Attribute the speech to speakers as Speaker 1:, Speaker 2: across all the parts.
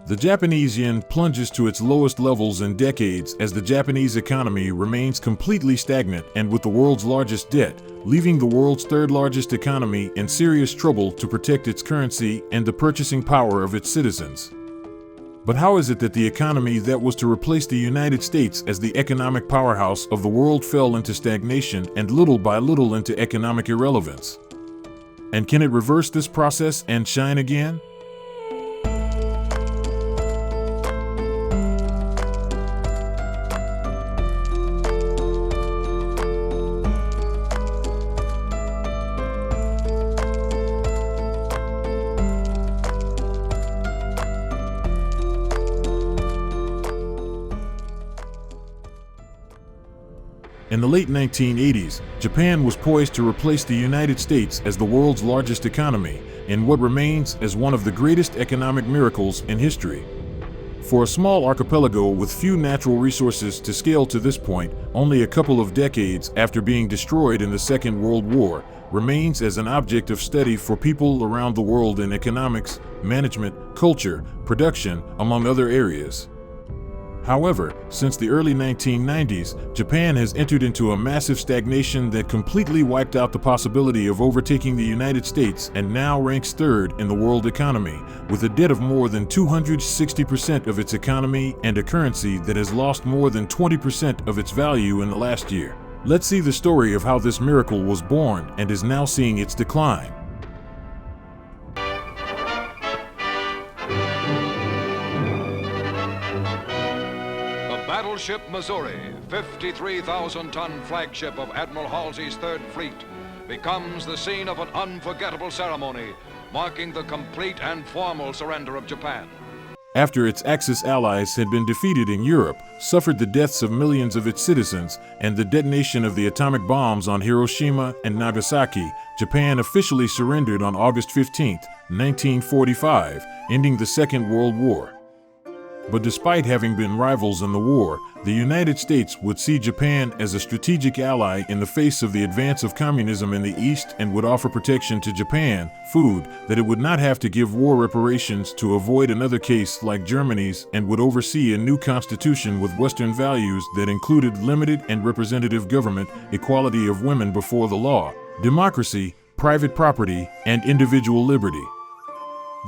Speaker 1: The Japanese yen plunges to its lowest levels in decades as the Japanese economy remains completely stagnant and with the world's largest debt, leaving the world's third largest economy in serious trouble to protect its currency and the purchasing power of its citizens. But how is it that the economy that was to replace the United States as the economic powerhouse of the world fell into stagnation and little by little into economic irrelevance? And can it reverse this process and shine again? In the late 1980s, Japan was poised to replace the United States as the world's largest economy, in what remains as one of the greatest economic miracles in history. For a small archipelago with few natural resources to scale to this point, only a couple of decades after being destroyed in the Second World War, remains as an object of study for people around the world in economics, management, culture, production, among other areas. However, since the early 1990s, Japan has entered into a massive stagnation that completely wiped out the possibility of overtaking the United States and now ranks third in the world economy, with a debt of more than 260% of its economy and a currency that has lost more than 20% of its value in the last year. Let's see the story of how this miracle was born and is now seeing its decline.
Speaker 2: Battleship Missouri, 53,000-ton flagship of Admiral Halsey's Third Fleet, becomes the scene of an unforgettable ceremony marking the complete and formal surrender of Japan.
Speaker 1: After its Axis allies had been defeated in Europe, suffered the deaths of millions of its citizens, and the detonation of the atomic bombs on Hiroshima and Nagasaki, Japan officially surrendered on August 15, 1945, ending the Second World War. But despite having been rivals in the war, the United States would see Japan as a strategic ally in the face of the advance of communism in the East and would offer protection to Japan, food, that it would not have to give war reparations to avoid another case like Germany's, and would oversee a new constitution with Western values that included limited and representative government, equality of women before the law, democracy, private property, and individual liberty.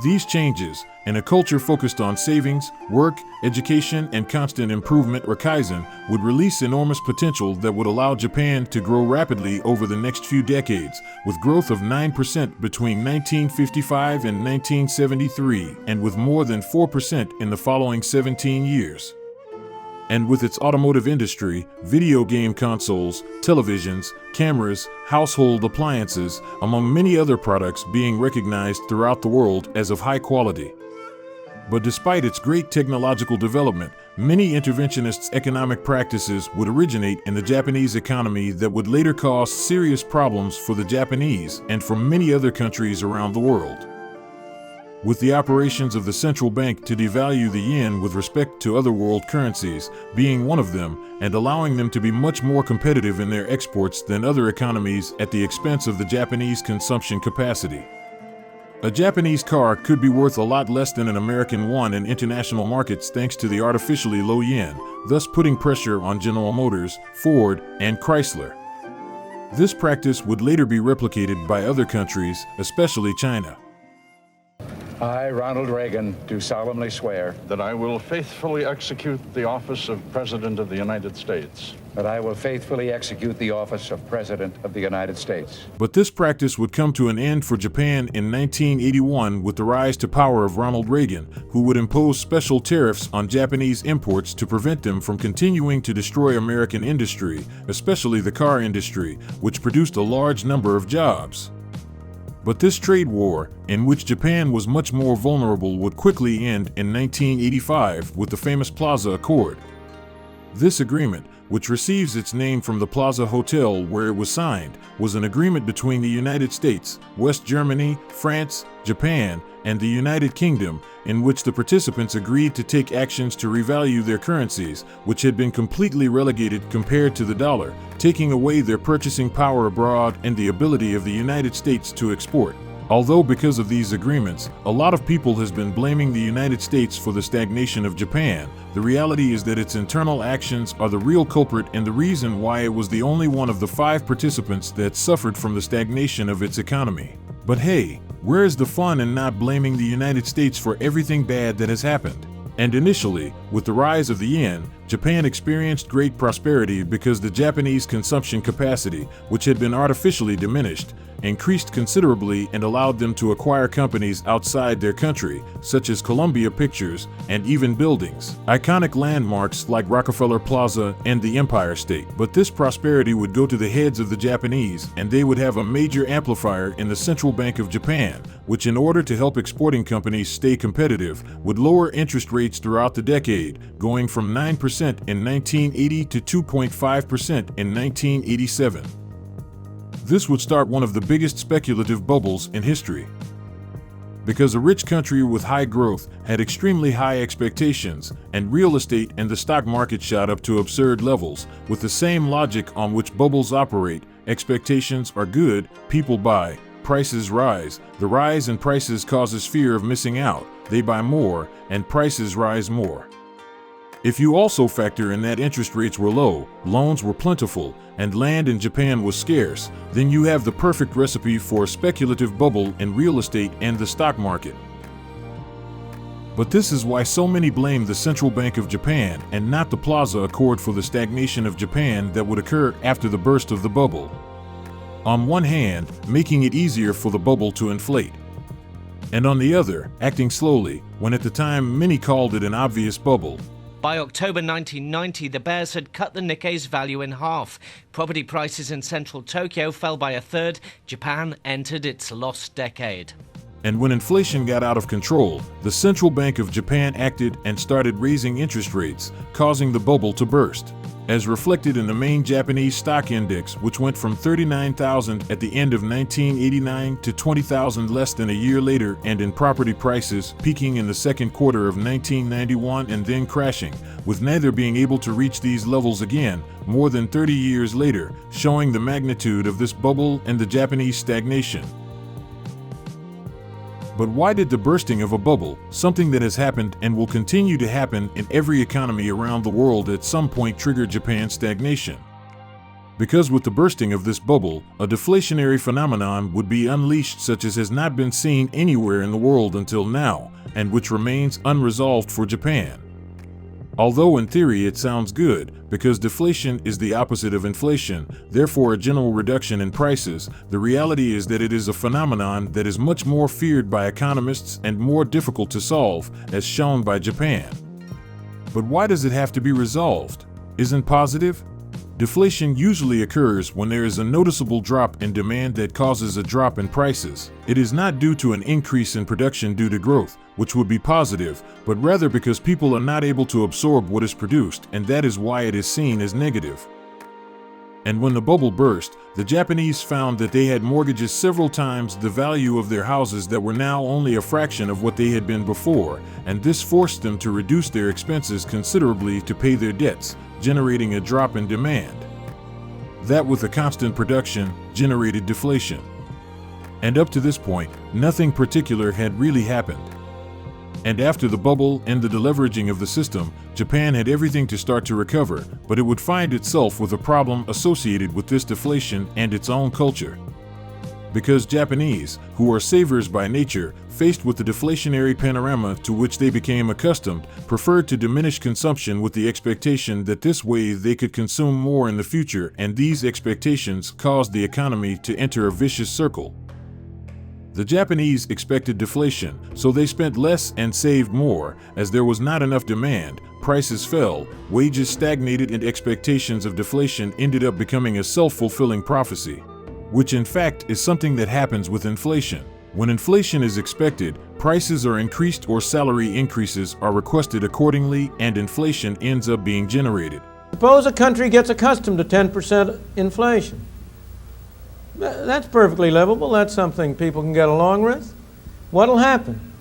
Speaker 1: These changes, and a culture focused on savings, work, education, and constant improvement or kaizen, would release enormous potential that would allow Japan to grow rapidly over the next few decades, with growth of 9% between 1955 and 1973, and with more than 4% in the following 17 years. And with its automotive industry, video game consoles, televisions, cameras, household appliances, among many other products being recognized throughout the world as of high quality. But despite its great technological development, many interventionists' economic practices would originate in the Japanese economy that would later cause serious problems for the Japanese and for many other countries around the world. With the operations of the central bank to devalue the yen with respect to other world currencies being one of them, and allowing them to be much more competitive in their exports than other economies at the expense of the Japanese consumption capacity. A Japanese car could be worth a lot less than an American one in international markets thanks to the artificially low yen, thus putting pressure on General Motors, Ford, and Chrysler. This practice would later be replicated by other countries, especially China.
Speaker 3: I, Ronald Reagan, do solemnly swear
Speaker 4: that I will faithfully execute the office of President of the United States.
Speaker 3: that I will faithfully execute the office of President of the United States.
Speaker 1: But this practice would come to an end for Japan in 1981 with the rise to power of Ronald Reagan, who would impose special tariffs on Japanese imports to prevent them from continuing to destroy American industry, especially the car industry, which produced a large number of jobs. But this trade war, in which Japan was much more vulnerable, would quickly end in 1985 with the famous Plaza Accord. This agreement, which receives its name from the Plaza Hotel where it was signed, was an agreement between the United States, West Germany, France, Japan, and the United Kingdom, in which the participants agreed to take actions to revalue their currencies, which had been completely relegated compared to the dollar, taking away their purchasing power abroad and the ability of the United States to export. Although because of these agreements, a lot of people has been blaming the United States for the stagnation of Japan, the reality is that its internal actions are the real culprit and the reason why it was the only one of the 5 participants that suffered from the stagnation of its economy. But hey, where's the fun in not blaming the United States for everything bad that has happened? And initially, with the rise of the yen, Japan experienced great prosperity because the Japanese consumption capacity, which had been artificially diminished, increased considerably and allowed them to acquire companies outside their country, such as Columbia Pictures, and even buildings, iconic landmarks like Rockefeller Plaza and the Empire State. But this prosperity would go to the heads of the Japanese, and they would have a major amplifier in the Central Bank of Japan, which, in order to help exporting companies stay competitive, would lower interest rates throughout the decade, going from 9% in 1980 to 2.5% in 1987. This would start one of the biggest speculative bubbles in history. Because a rich country with high growth had extremely high expectations, and real estate and the stock market shot up to absurd levels. With the same logic on which bubbles operate, expectations are good, people buy, prices rise. The rise in prices causes fear of missing out, they buy more, and prices rise more. If you also factor in that interest rates were low, loans were plentiful, and land in Japan was scarce, then you have the perfect recipe for a speculative bubble in real estate and the stock market. But this is why so many blame the Central Bank of Japan and not the Plaza Accord for the stagnation of Japan that would occur after the burst of the bubble. On one hand, making it easier for the bubble to inflate, and on the other, acting slowly, when at the time many called it an obvious bubble.
Speaker 5: By October 1990, the bears had cut the Nikkei's value in half. Property prices in central Tokyo fell by a third. Japan entered its lost decade.
Speaker 1: And when inflation got out of control, the Central Bank of Japan acted and started raising interest rates, causing the bubble to burst. As reflected in the main Japanese stock index, which went from 39,000 at the end of 1989 to 20,000 less than a year later, and in property prices peaking in the second quarter of 1991 and then crashing, with neither being able to reach these levels again more than 30 years later, showing the magnitude of this bubble and the Japanese stagnation. But why did the bursting of a bubble, something that has happened and will continue to happen in every economy around the world, at some point trigger Japan's stagnation? Because with the bursting of this bubble, a deflationary phenomenon would be unleashed such as has not been seen anywhere in the world until now, and which remains unresolved for Japan. Although in theory it sounds good, because deflation is the opposite of inflation, therefore a general reduction in prices, the reality is that it is a phenomenon that is much more feared by economists and more difficult to solve, as shown by Japan. But why does it have to be resolved? Isn't positive? Deflation usually occurs when there is a noticeable drop in demand that causes a drop in prices. It is not due to an increase in production due to growth, which would be positive, but rather because people are not able to absorb what is produced, and that is why it is seen as negative. And when the bubble burst, the Japanese found that they had mortgages several times the value of their houses that were now only a fraction of what they had been before, and this forced them to reduce their expenses considerably to pay their debts, generating a drop in demand. That, with a constant production, generated deflation. And up to this point, nothing particular had really happened. And after the bubble and the deleveraging of the system, Japan had everything to start to recover, but it would find itself with a problem associated with this deflation and its own culture. Because Japanese, who are savers by nature, faced with the deflationary panorama to which they became accustomed, preferred to diminish consumption with the expectation that this way they could consume more in the future, and these expectations caused the economy to enter a vicious circle. The Japanese expected deflation, so they spent less and saved more. As there was not enough demand, prices fell, wages stagnated, and expectations of deflation ended up becoming a self-fulfilling prophecy, which in fact is something that happens with inflation. When inflation is expected, prices are increased or salary increases are requested accordingly, and inflation ends up being generated.
Speaker 6: Suppose a country gets accustomed to 10% inflation. That's perfectly livable. That's something people can get along with. What'll happen?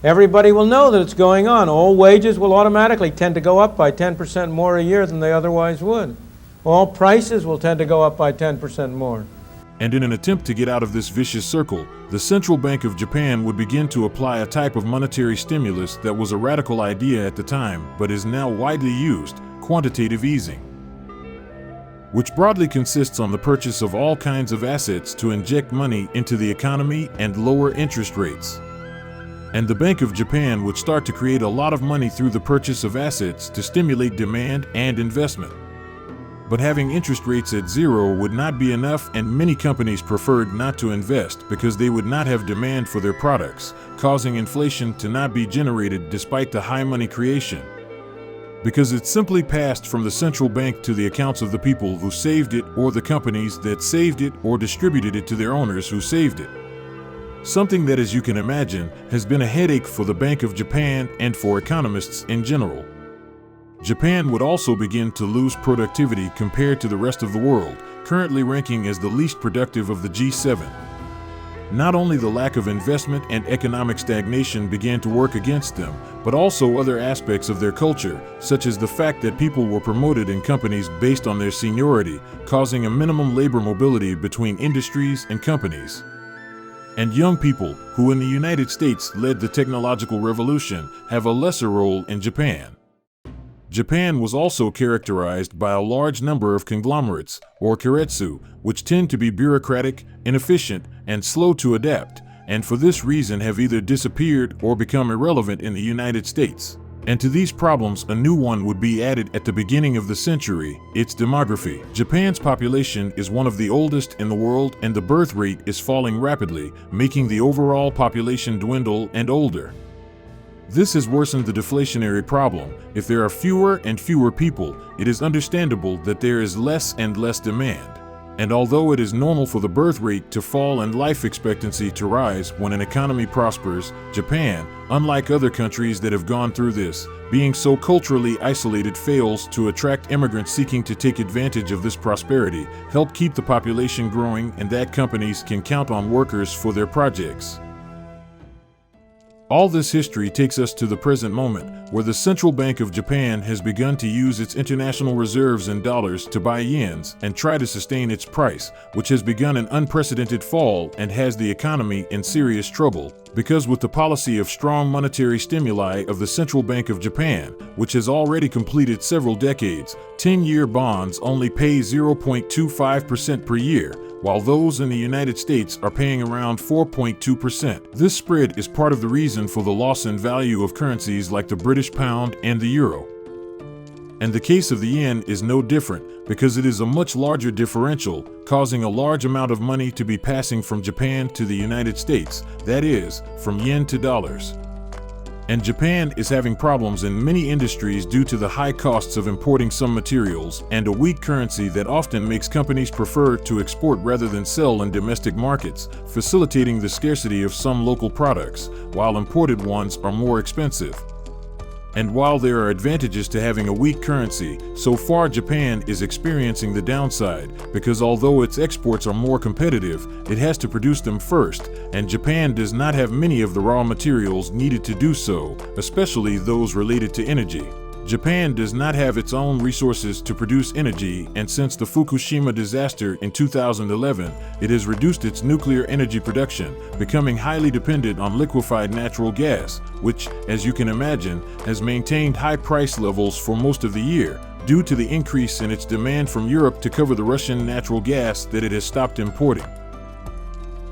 Speaker 6: Everybody will know that it's going on. All wages will automatically tend to go up by 10% more a year than they otherwise would. All prices will tend to go up by 10% more.
Speaker 1: And in an attempt to get out of this vicious circle, the Central Bank of Japan would begin to apply a type of monetary stimulus that was a radical idea at the time but is now widely used: quantitative easing, which broadly consists on the purchase of all kinds of assets to inject money into the economy and lower interest rates. And the Bank of Japan would start to create a lot of money through the purchase of assets to stimulate demand and investment. But having interest rates at zero would not be enough, and many companies preferred not to invest because they would not have demand for their products, causing inflation to not be generated despite the high money creation, because it simply passed from the central bank to the accounts of the people who saved it, or the companies that saved it, or distributed it to their owners who saved it. Something that, as you can imagine, has been a headache for the Bank of Japan and for economists in general. Japan would also begin to lose productivity compared to the rest of the world, currently ranking as the least productive of the G7. Not only the lack of investment and economic stagnation began to work against them, but also other aspects of their culture, such as the fact that people were promoted in companies based on their seniority, causing a minimum labor mobility between industries and companies. And young people, who in the United States led the technological revolution, have a lesser role in Japan. Japan was also characterized by a large number of conglomerates, or keiretsu, which tend to be bureaucratic, inefficient, and slow to adapt, and for this reason have either disappeared or become irrelevant in the United States. And to these problems, a new one would be added at the beginning of the century: its demography. Japan's population is one of the oldest in the world, and the birth rate is falling rapidly, making the overall population dwindle and older. This has worsened the deflationary problem. If there are fewer and fewer people, it is understandable that there is less and less demand. And although it is normal for the birth rate to fall and life expectancy to rise when an economy prospers, Japan, unlike other countries that have gone through this, being so culturally isolated, fails to attract immigrants seeking to take advantage of this prosperity, help keep the population growing, and that companies can count on workers for their projects. All this history takes us to the present moment, where the Central Bank of Japan has begun to use its international reserves in dollars to buy yens and try to sustain its price, which has begun an unprecedented fall and has the economy in serious trouble, because with the policy of strong monetary stimuli of the Central Bank of Japan, which has already completed several decades, 10-year bonds only pay 0.25% per year, while those in the United States are paying around 4.2%. This spread is part of the reason for the loss in value of currencies like the British pound and the euro. And the case of the yen is no different, because it is a much larger differential, causing a large amount of money to be passing from Japan to the United States, that is, from yen to dollars. And Japan is having problems in many industries due to the high costs of importing some materials and a weak currency that often makes companies prefer to export rather than sell in domestic markets, facilitating the scarcity of some local products, while imported ones are more expensive. And while there are advantages to having a weak currency, so far Japan is experiencing the downside, because although its exports are more competitive, it has to produce them first, and Japan does not have many of the raw materials needed to do so, especially those related to energy. Japan does not have its own resources to produce energy, and since the Fukushima disaster in 2011, it has reduced its nuclear energy production, becoming highly dependent on liquefied natural gas, which, as you can imagine, has maintained high price levels for most of the year, due to the increase in its demand from Europe to cover the Russian natural gas that it has stopped importing.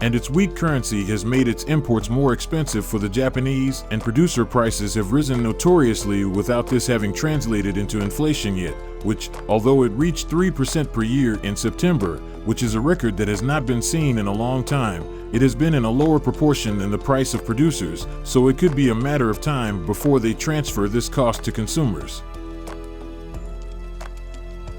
Speaker 1: And its weak currency has made its imports more expensive for the Japanese, and producer prices have risen notoriously without this having translated into inflation yet, which, although it reached 3% per year in September, which is a record that has not been seen in a long time, it has been in a lower proportion than the price of producers, so it could be a matter of time before they transfer this cost to consumers.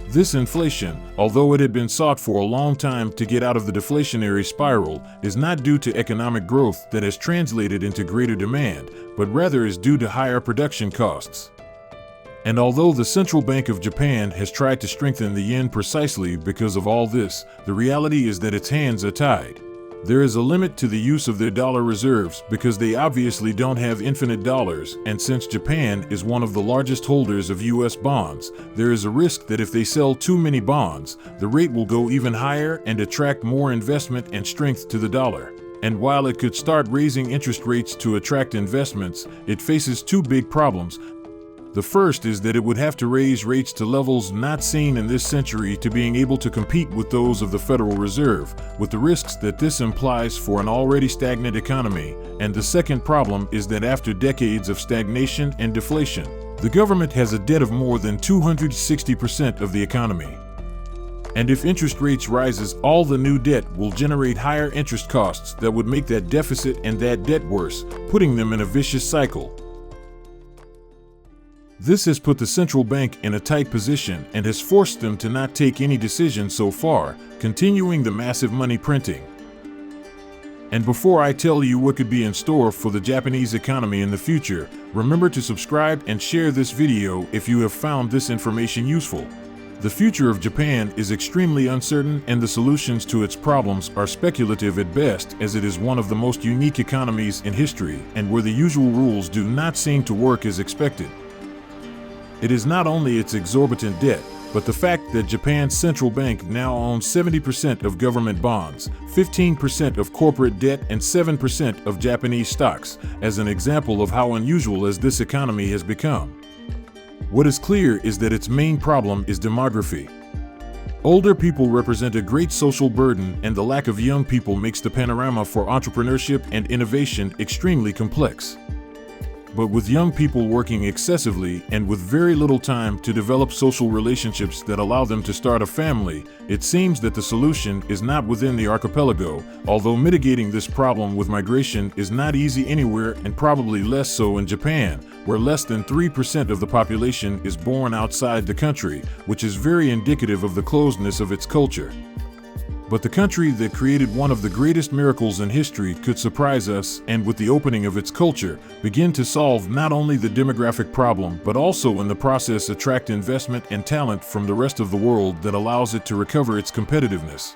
Speaker 1: This inflation, although it had been sought for a long time to get out of the deflationary spiral, is not due to economic growth that has translated into greater demand, but rather is due to higher production costs. And although the Central Bank of Japan has tried to strengthen the yen precisely because of all this, the reality is that its hands are tied. There is a limit to the use of their dollar reserves because they obviously don't have infinite dollars, and since Japan is one of the largest holders of US bonds, there is a risk that if they sell too many bonds, the rate will go even higher and attract more investment and strength to the dollar. And while it could start raising interest rates to attract investments, it faces two big problems. The first is that it would have to raise rates to levels not seen in this century to being able to compete with those of the Federal Reserve, with the risks that this implies for an already stagnant economy. And the second problem is that after decades of stagnation and deflation, the government has a debt of more than 260% of the economy. And if interest rates rises, all the new debt will generate higher interest costs that would make that deficit and that debt worse, putting them in a vicious cycle. This has put the central bank in a tight position and has forced them to not take any decision so far, continuing the massive money printing. And before I tell you what could be in store for the Japanese economy in the future, remember to subscribe and share this video if you have found this information useful. The future of Japan is extremely uncertain, and the solutions to its problems are speculative at best, as it is one of the most unique economies in history and where the usual rules do not seem to work as expected. It is not only its exorbitant debt, but the fact that Japan's central bank now owns 70% of government bonds, 15% of corporate debt, and 7% of Japanese stocks, as an example of how unusual as this economy has become. What is clear is that its main problem is demography. Older people represent a great social burden, and the lack of young people makes the panorama for entrepreneurship and innovation extremely complex. But with young people working excessively and with very little time to develop social relationships that allow them to start a family, it seems that the solution is not within the archipelago, although mitigating this problem with migration is not easy anywhere, and probably less so in Japan, where less than 3% of the population is born outside the country, which is very indicative of the closedness of its culture. But the country that created one of the greatest miracles in history could surprise us, and with the opening of its culture, begin to solve not only the demographic problem, but also in the process attract investment and talent from the rest of the world that allows it to recover its competitiveness.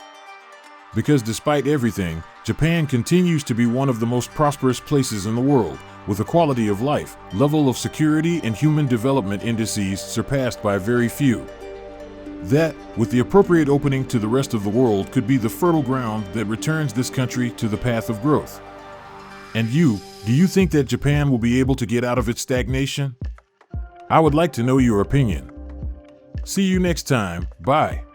Speaker 1: Because despite everything, Japan continues to be one of the most prosperous places in the world, with a quality of life, level of security, and human development indices surpassed by very few. That, with the appropriate opening to the rest of the world, could be the fertile ground that returns this country to the path of growth. And do you think that Japan will be able to get out of its stagnation? I would like to know your opinion. See you next time. Bye.